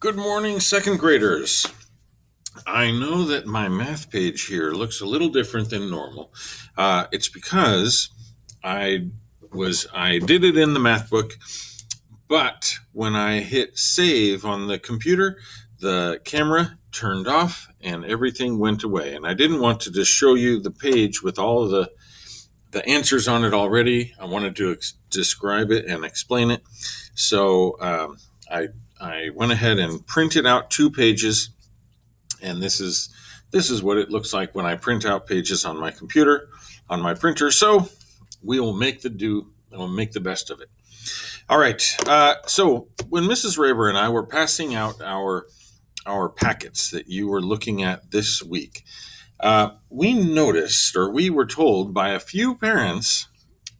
Good morning, second graders. I know that my math page here looks a little different than normal. It's because I did it in the math book, but when I hit save on the computer, the camera turned off and everything went away. And I didn't want to just show you the page with all of the answers on it already. I wanted to describe it and explain it. So I went ahead and printed out 2 pages, and this is what it looks like when I print out pages on my computer, on my printer. So we'll make the best of it. All right. So when Mrs. Raber and I were passing out our packets that you were looking at this week, we noticed, or we were told by a few parents,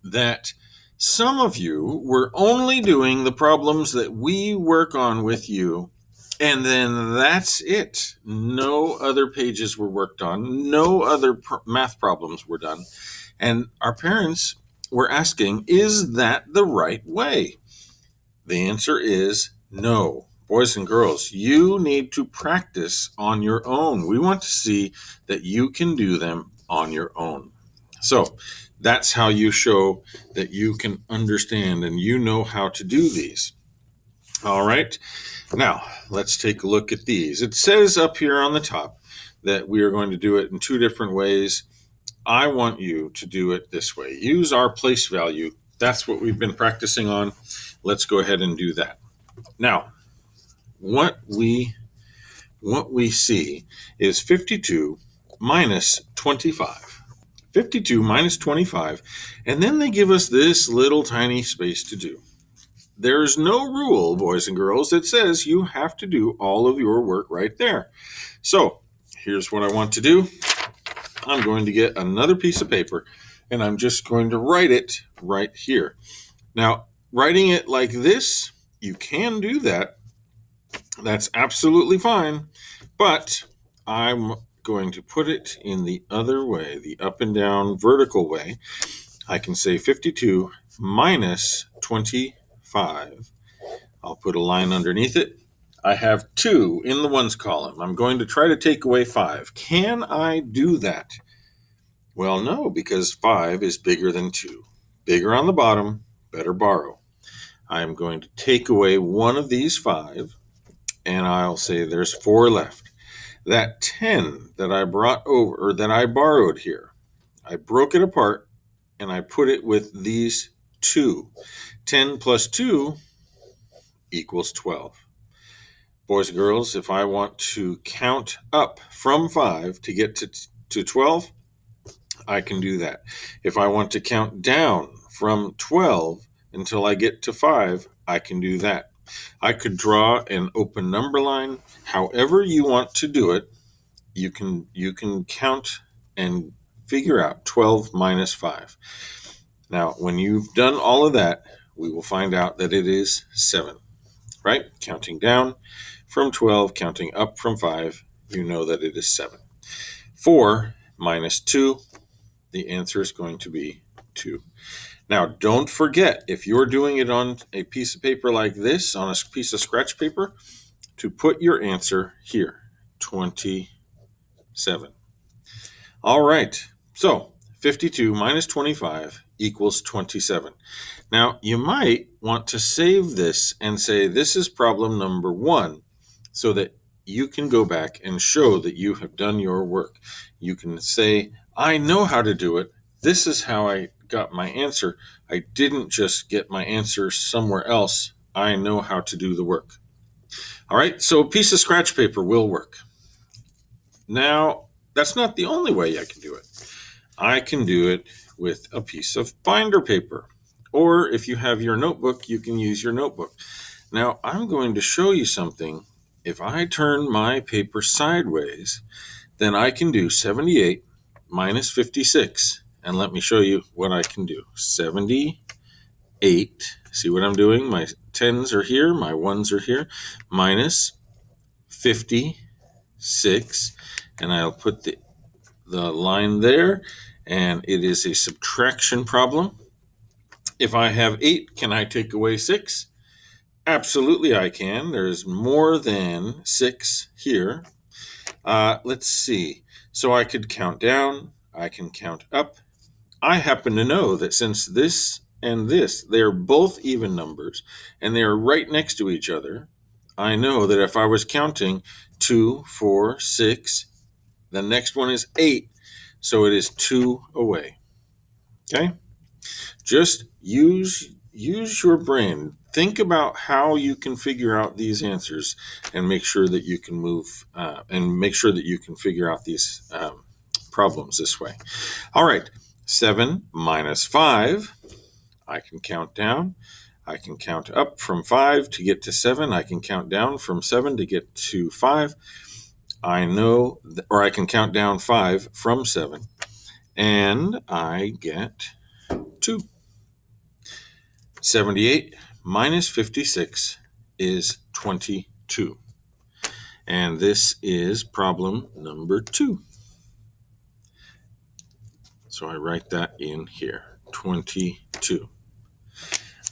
that some of you were only doing the problems that we work on with you, and then that's it. No other pages were worked on, no other math problems were done. And our parents were asking, is that the right way? The answer is no. Boys and girls, you need to practice on your own. We want to see that you can do them on your own. So that's how you show that you can understand and you know how to do these. All right. Now, let's take a look at these. It says up here on the top that we are going to do it in 2 different ways. I want you to do it this way. Use our place value. That's what we've been practicing on. Let's go ahead and do that. Now, what we see is 52 minus 25. 52 minus 25, and then they give us this little tiny space to do. There's no rule, boys and girls, that says you have to do all of your work right there. So here's what I want to do. I'm going to get another piece of paper, and I'm just going to write it right here. Now, writing it like this, you can do that. That's absolutely fine, but I'm going to put it in the other way, the up and down vertical way. I can say 52 minus 25. I'll put a line underneath it. I have 2 in the ones column. I'm going to try to take away 5. Can I do that? Well, no, because 5 is bigger than 2. Bigger on the bottom, better borrow. I'm going to take away one of these 5, and I'll say there's 4 left. That 10 that I brought over, or that I borrowed here, I broke it apart and I put it with these 2. 10 plus 2 equals 12. Boys and girls, if I want to count up from 5 to get to 12, I can do that. If I want to count down from 12 until I get to 5, I can do that. I could draw an open number line. However you want to do it, you can count and figure out 12 minus 5. Now, when you've done all of that, we will find out that it is 7, right? Counting down from 12, counting up from 5, you know that it is 7. 4 minus 2, the answer is going to be 2. Now, don't forget, if you're doing it on a piece of paper like this, on a piece of scratch paper, to put your answer here, 27. All right, so 52 minus 25 equals 27. Now, you might want to save this and say this is problem number 1 so that you can go back and show that you have done your work. You can say, I know how to do it. This is how I got my answer. I didn't just get my answer somewhere else. I know how to do the work. All right, so a piece of scratch paper will work. Now, that's not the only way I can do it. I can do it with a piece of binder paper. Or if you have your notebook, you can use your notebook. Now, I'm going to show you something. If I turn my paper sideways, then I can do 78 minus 56. And let me show you what I can do. 78, see what I'm doing? My 10s are here, my 1s are here, minus 56. And I'll put the line there, and it is a subtraction problem. If I have 8, can I take away 6? Absolutely, I can. There's more than 6 here. Let's see. So I could count down, I can count up. I happen to know that since this and this, they are both even numbers and they are right next to each other, I know that if I was counting 2, 4, 6, the next one is 8, so it is 2 away. Okay? Just use your brain. Think about how you can figure out these answers and make sure that you can move and make sure that you can figure out these problems this way. All right, 7 minus 5. I can count down. I can count up from 5 to get to 7. I can count down from 7 to get to 5. I know, or I can count down 5 from 7, and I get 2. 78 minus 56 is 22. And this is problem number 2. So I write that in here, 22.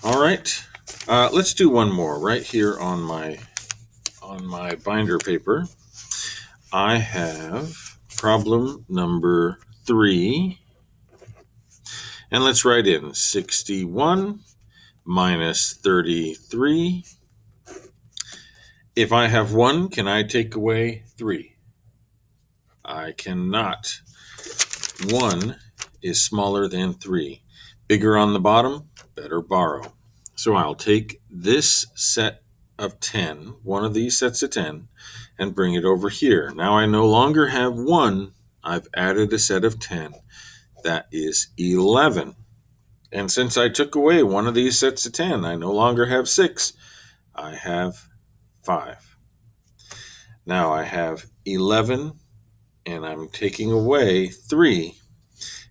All right, let's do one more right here on my binder paper. I have problem number 3, and let's write in 61 minus 33. If I have 1, can I take away 3? I cannot. 1 is smaller than 3. Bigger on the bottom, better borrow. So I'll take this set of 10, one of these sets of 10, and bring it over here. Now I no longer have 1. I've added a set of 10. That is 11. And since I took away one of these sets of 10, I no longer have 6. I have 5. Now I have 11, and I'm taking away 3.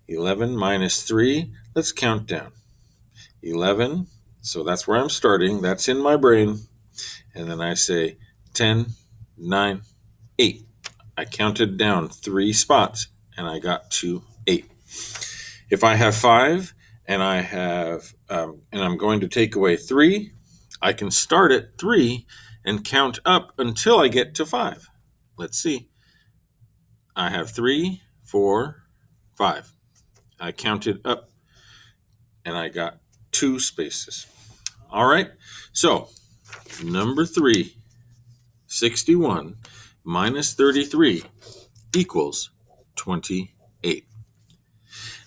11 minus 3, let's count down. 11, so that's where I'm starting. That's in my brain. And then I say 10, 9, 8. I counted down 3 spots, and I got to 8. If I have 5, and I'm going to take away 3, I can start at 3 and count up until I get to 5. Let's see. I have 3, 4, 5. I counted up and I got 2 spaces. All right. So number 3, 61 minus 33 equals 28.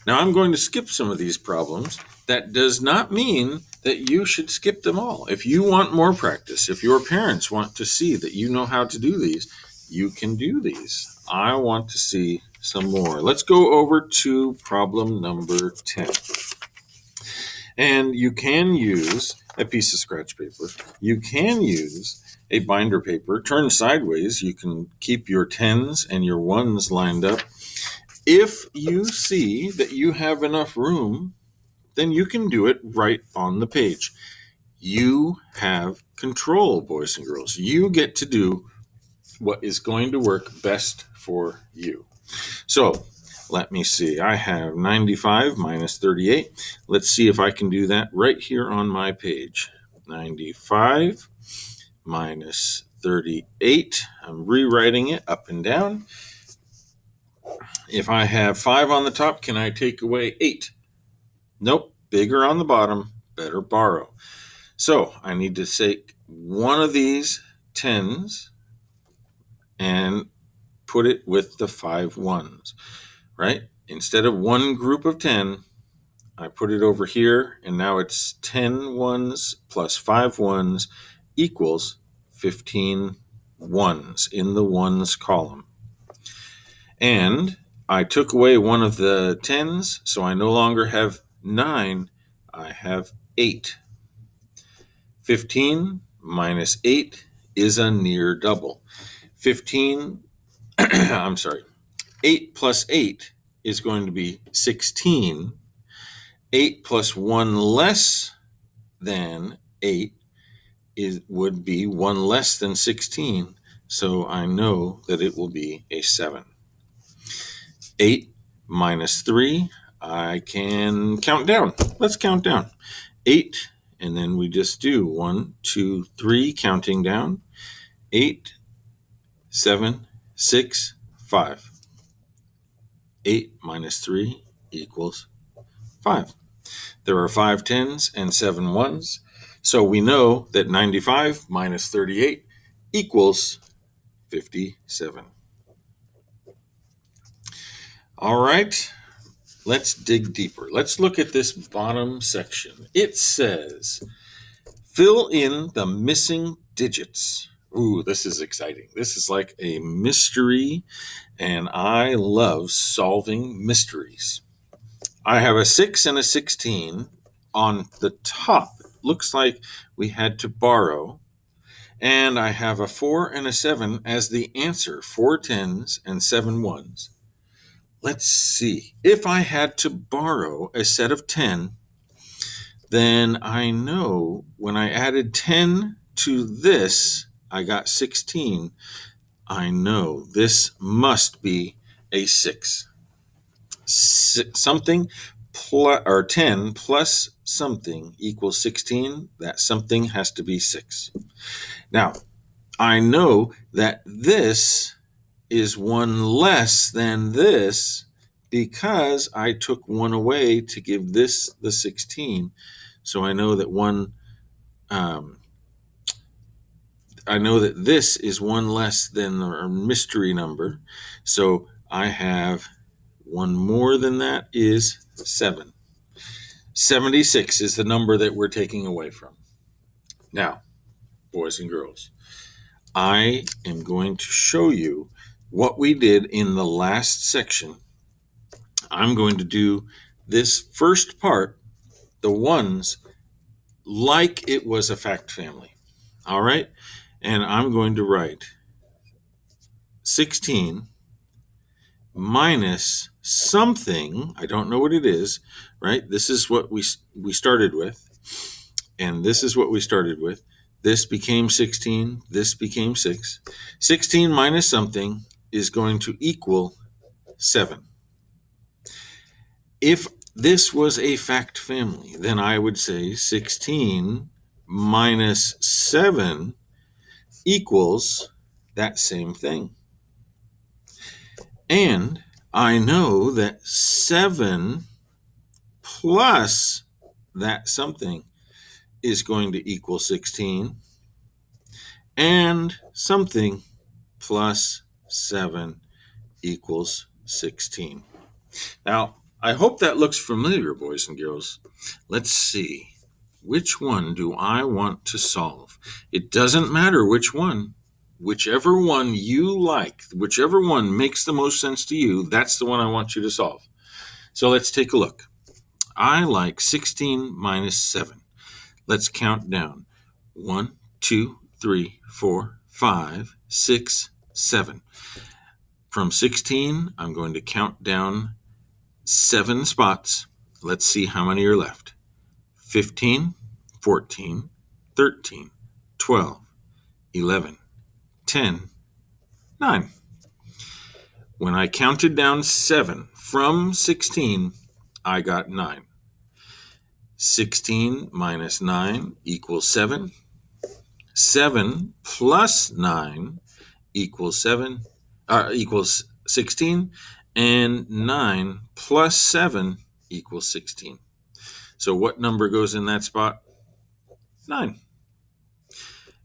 Now I'm going to skip some of these problems. That does not mean that you should skip them all. If you want more practice, if your parents want to see that you know how to do these, you can do these. I want to see some more. Let's go over to problem number 10. And you can use a piece of scratch paper. You can use a binder paper. Turn sideways. You can keep your 10s and your 1s lined up. If you see that you have enough room, then you can do it right on the page. You have control, boys and girls. You get to do what is going to work best for you. So let me see. I have 95 minus 38. Let's see if I can do that right here on my page. 95 minus 38. I'm rewriting it up and down. If I have 5 on the top, can I take away 8? Nope. Bigger on the bottom, better borrow. So I need to take one of these 10s and put it with the 5 1s, right? Instead of one group of 10, I put it over here, and now it's 10 1s plus 5 1s equals 15 1s in the 1s column. And I took away one of the 10s, so I no longer have 9, I have 8. 15 minus 8 is a near double. 8 plus 8 is going to be 16. 8 plus 1 less than 8 would be 1 less than 16, so I know that it will be a 7. 8 minus 3, I can count down. Let's count down. 8 and then we just do 1, 2, 3, counting down. 8, 7, 6, 5. 8 minus 3 equals 5. There are 5 10s and 7 1s, so we know that 95 minus 38 equals 57. All right, let's dig deeper. Let's look at this bottom section. It says, fill in the missing digits. Ooh, this is exciting. This is like a mystery, and I love solving mysteries. I have a 6 and a 16 on the top. It looks like we had to borrow. And I have a 4 and a 7 as the answer. 4 10s and 7 1s. Let's see. If I had to borrow a set of 10, then I know when I added 10 to this, I got 16. I know this must be a 6. Something plus, or 10 plus something equals 16. That something has to be 6. Now, I know that this is 1 less than this because I took 1 away to give this the 16. So I know that I know that this is 1 less than our mystery number. So I have 1 more than that is 7. 76 is the number that we're taking away from. Now, boys and girls, I am going to show you what we did in the last section. I'm going to do this first part, the ones, like it was a fact family. All right? And I'm going to write 16 minus something. I don't know what it is, right? This is what we started with. And this is what we started with. This became 16. This became 6. 16 minus something is going to equal 7. If this was a fact family, then I would say 16 minus 7 equals that same thing. And I know that 7 plus that something is going to equal 16, and something plus 7 equals 16. Now, I hope that looks familiar, boys and girls. Let's see. Which one do I want to solve? It doesn't matter which one. Whichever one you like, whichever one makes the most sense to you, that's the one I want you to solve. So let's take a look. I like 16 minus 7. Let's count down. 1, 2, 3, 4, 5, 6, 7. From 16, I'm going to count down 7 spots. Let's see how many are left. 15, 14, 13, 12, 11, 10, 9. When I counted down 7 from 16, I got 9. 16 minus 9 equals 7. 7 plus 9 equals 16. And 9 plus 7 equals 16. So what number goes in that spot? 9.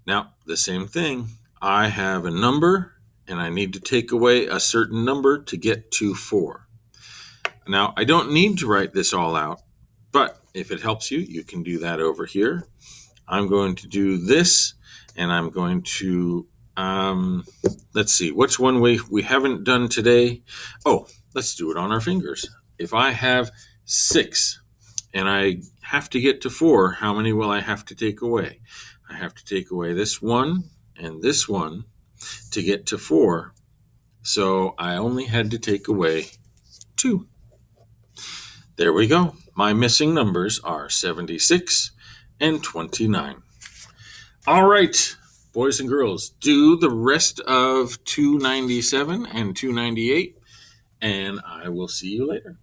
Now, the same thing. I have a number, and I need to take away a certain number to get to 4. Now, I don't need to write this all out, but if it helps you, you can do that over here. I'm going to do this, and I'm going to, let's see, what's one way we haven't done today? Oh, let's do it on our fingers. If I have 6 and I have to get to 4, how many will I have to take away? I have to take away this one and this one to get to 4. So I only had to take away 2. There we go. My missing numbers are 76 and 29. All right, boys and girls, do the rest of 297 and 298, and I will see you later.